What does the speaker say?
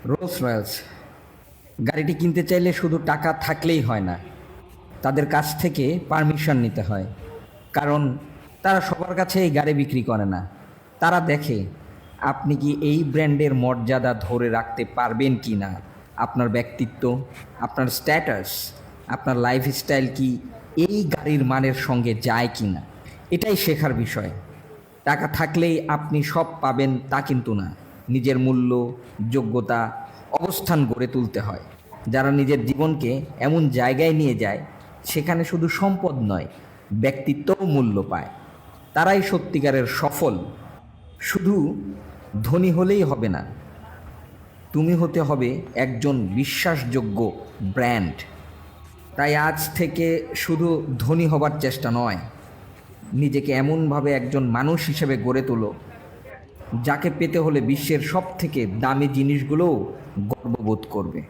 Rolle's Royals গাড়িটি কিনতে চাইলে শুধু টাকা থাকলেই হয় না, তাদের কাছ থেকে পারমিশন নিতে হয়। কারণ তারা সবার কাছে এই গাড়ি বিক্রি করে না। তারা দেখে আপনি কি এই ব্র্যান্ডের মর্যাদা ধরে রাখতে পারবেন কি না, আপনার ব্যক্তিত্ব, আপনার স্ট্যাটাস, আপনার লাইফস্টাইল কি এই গাড়ির মানের সঙ্গে যায় কি না। এটাই শেখার বিষয়। টাকা থাকলেই আপনি সব পাবেন তা কিন্তু না। নিজের মূল্য, যোগ্যতা, অবস্থান গড়ে তুলতে হয়। যারা নিজের জীবনকে এমন জায়গায় নিয়ে যায় সেখানে শুধু সম্পদ নয়, ব্যক্তিত্বও মূল্য পায়, তারাই সত্যিকারের সফল। শুধু ধনী হলেই হবে না, তুমি হতে হবে একজন বিশ্বাসযোগ্য ব্র্যান্ড। তাই আজ থেকে শুধু ধনী হবার চেষ্টা নয়, নিজেকে এমনভাবে একজন মানুষ হিসেবে গড়ে তোলো যাকে পেতে হলে বিশ্বের সব থেকে দামি জিনিসগুলোও গর্ববোধ করবে।